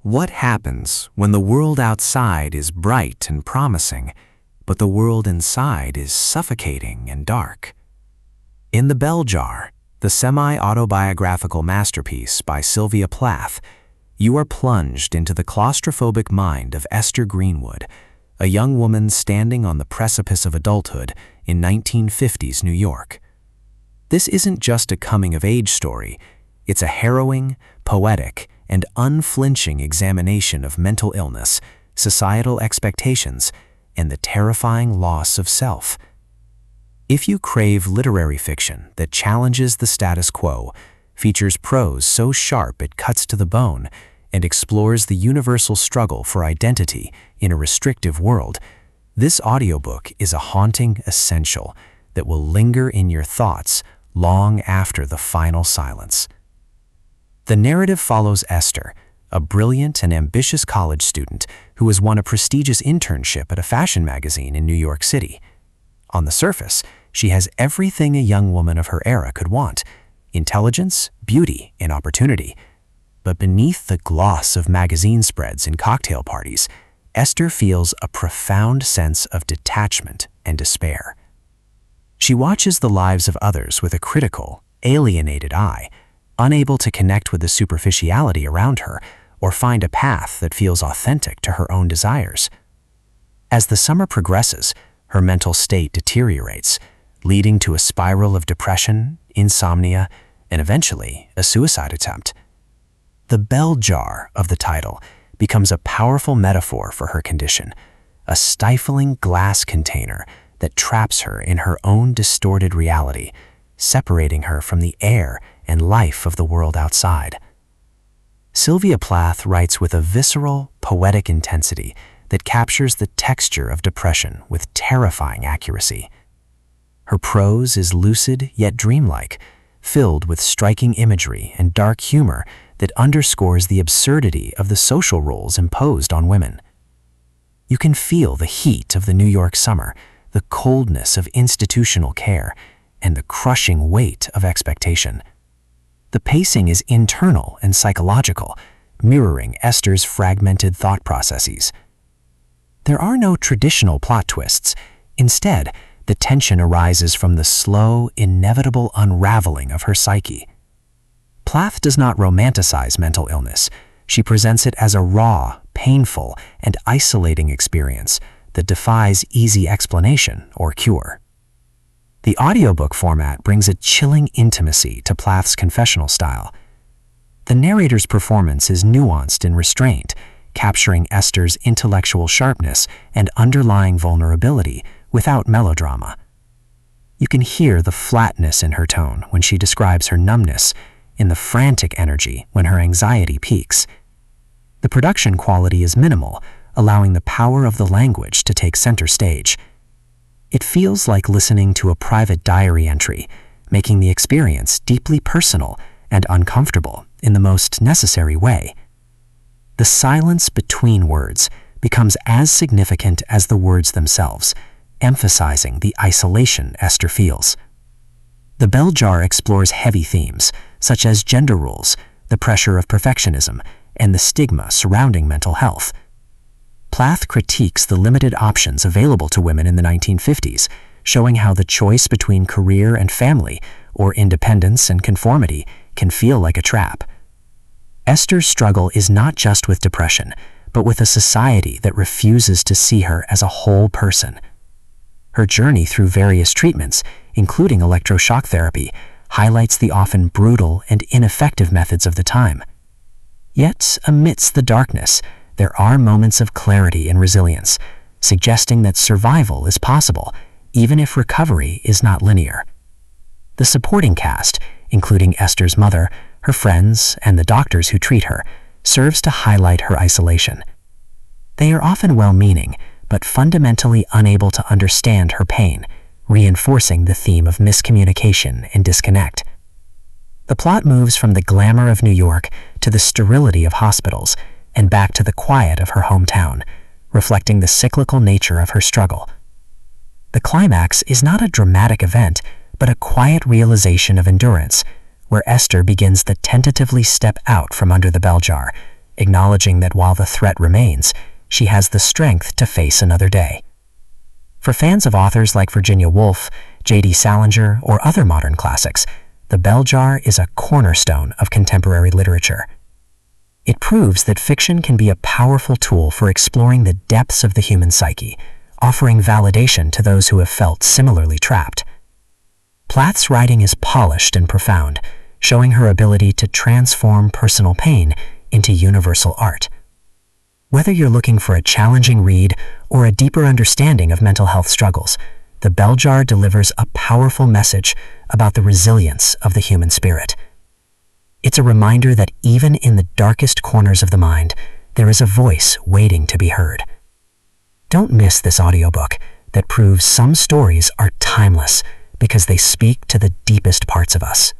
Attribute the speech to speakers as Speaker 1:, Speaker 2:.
Speaker 1: What happens when the world outside is bright and promising, but the world inside is suffocating and dark? In The Bell Jar, the semi-autobiographical masterpiece by Sylvia Plath, you are plunged into the claustrophobic mind of Esther Greenwood, a young woman standing on the precipice of adulthood in 1950s New York. This isn't just a coming-of-age story, it's a harrowing, poetic, and unflinching examination of mental illness, societal expectations, and the terrifying loss of self. If you crave literary fiction that challenges the status quo, features prose so sharp it cuts to the bone, and explores the universal struggle for identity in a restrictive world, this audiobook is a haunting essential that will linger in your thoughts long after the final silence. The narrative follows Esther, a brilliant and ambitious college student who has won a prestigious internship at a fashion magazine in New York City. On the surface, she has everything a young woman of her era could want: intelligence, beauty, and opportunity. But beneath the gloss of magazine spreads and cocktail parties, Esther feels a profound sense of detachment and despair. She watches the lives of others with a critical, alienated eye, unable to connect with the superficiality around her or find a path that feels authentic to her own desires. As the summer progresses, her mental state deteriorates, leading to a spiral of depression, insomnia, and eventually a suicide attempt. The bell jar of the title becomes a powerful metaphor for her condition, a stifling glass container that traps her in her own distorted reality, separating her from the air and life of the world outside. Sylvia Plath writes with a visceral, poetic intensity that captures the texture of depression with terrifying accuracy. Her prose is lucid yet dreamlike, filled with striking imagery and dark humor that underscores the absurdity of the social roles imposed on women. You can feel the heat of the New York summer, the coldness of institutional care, and the crushing weight of expectation. The pacing is internal and psychological, mirroring Esther's fragmented thought processes. There are no traditional plot twists. Instead, the tension arises from the slow, inevitable unraveling of her psyche. Plath does not romanticize mental illness. She presents it as a raw, painful, and isolating experience that defies easy explanation or cure. The audiobook format brings a chilling intimacy to Plath's confessional style. The narrator's performance is nuanced and restrained, capturing Esther's intellectual sharpness and underlying vulnerability without melodrama. You can hear the flatness in her tone when she describes her numbness, in the frantic energy when her anxiety peaks. The production quality is minimal, allowing the power of the language to take center stage. It feels like listening to a private diary entry, making the experience deeply personal and uncomfortable in the most necessary way. The silence between words becomes as significant as the words themselves, emphasizing the isolation Esther feels. The Bell Jar explores heavy themes, such as gender roles, the pressure of perfectionism, and the stigma surrounding mental health. Plath critiques the limited options available to women in the 1950s, showing how the choice between career and family, or independence and conformity, can feel like a trap. Esther's struggle is not just with depression, but with a society that refuses to see her as a whole person. Her journey through various treatments, including electroshock therapy, highlights the often brutal and ineffective methods of the time. Yet, amidst the darkness, there are moments of clarity and resilience, suggesting that survival is possible, even if recovery is not linear. The supporting cast, including Esther's mother, her friends, and the doctors who treat her, serves to highlight her isolation. They are often well-meaning, but fundamentally unable to understand her pain, reinforcing the theme of miscommunication and disconnect. The plot moves from the glamour of New York to the sterility of hospitals, and back to the quiet of her hometown, reflecting the cyclical nature of her struggle. The climax is not a dramatic event, but a quiet realization of endurance, where Esther begins to tentatively step out from under the bell jar, acknowledging that while the threat remains, she has the strength to face another day. For fans of authors like Virginia Woolf, J.D. Salinger, or other modern classics, The Bell Jar is a cornerstone of contemporary literature. It proves that fiction can be a powerful tool for exploring the depths of the human psyche, offering validation to those who have felt similarly trapped. Plath's writing is polished and profound, showing her ability to transform personal pain into universal art. Whether you're looking for a challenging read or a deeper understanding of mental health struggles, The Bell Jar delivers a powerful message about the resilience of the human spirit. It's a reminder that even in the darkest corners of the mind, there is a voice waiting to be heard. Don't miss this audiobook that proves some stories are timeless because they speak to the deepest parts of us.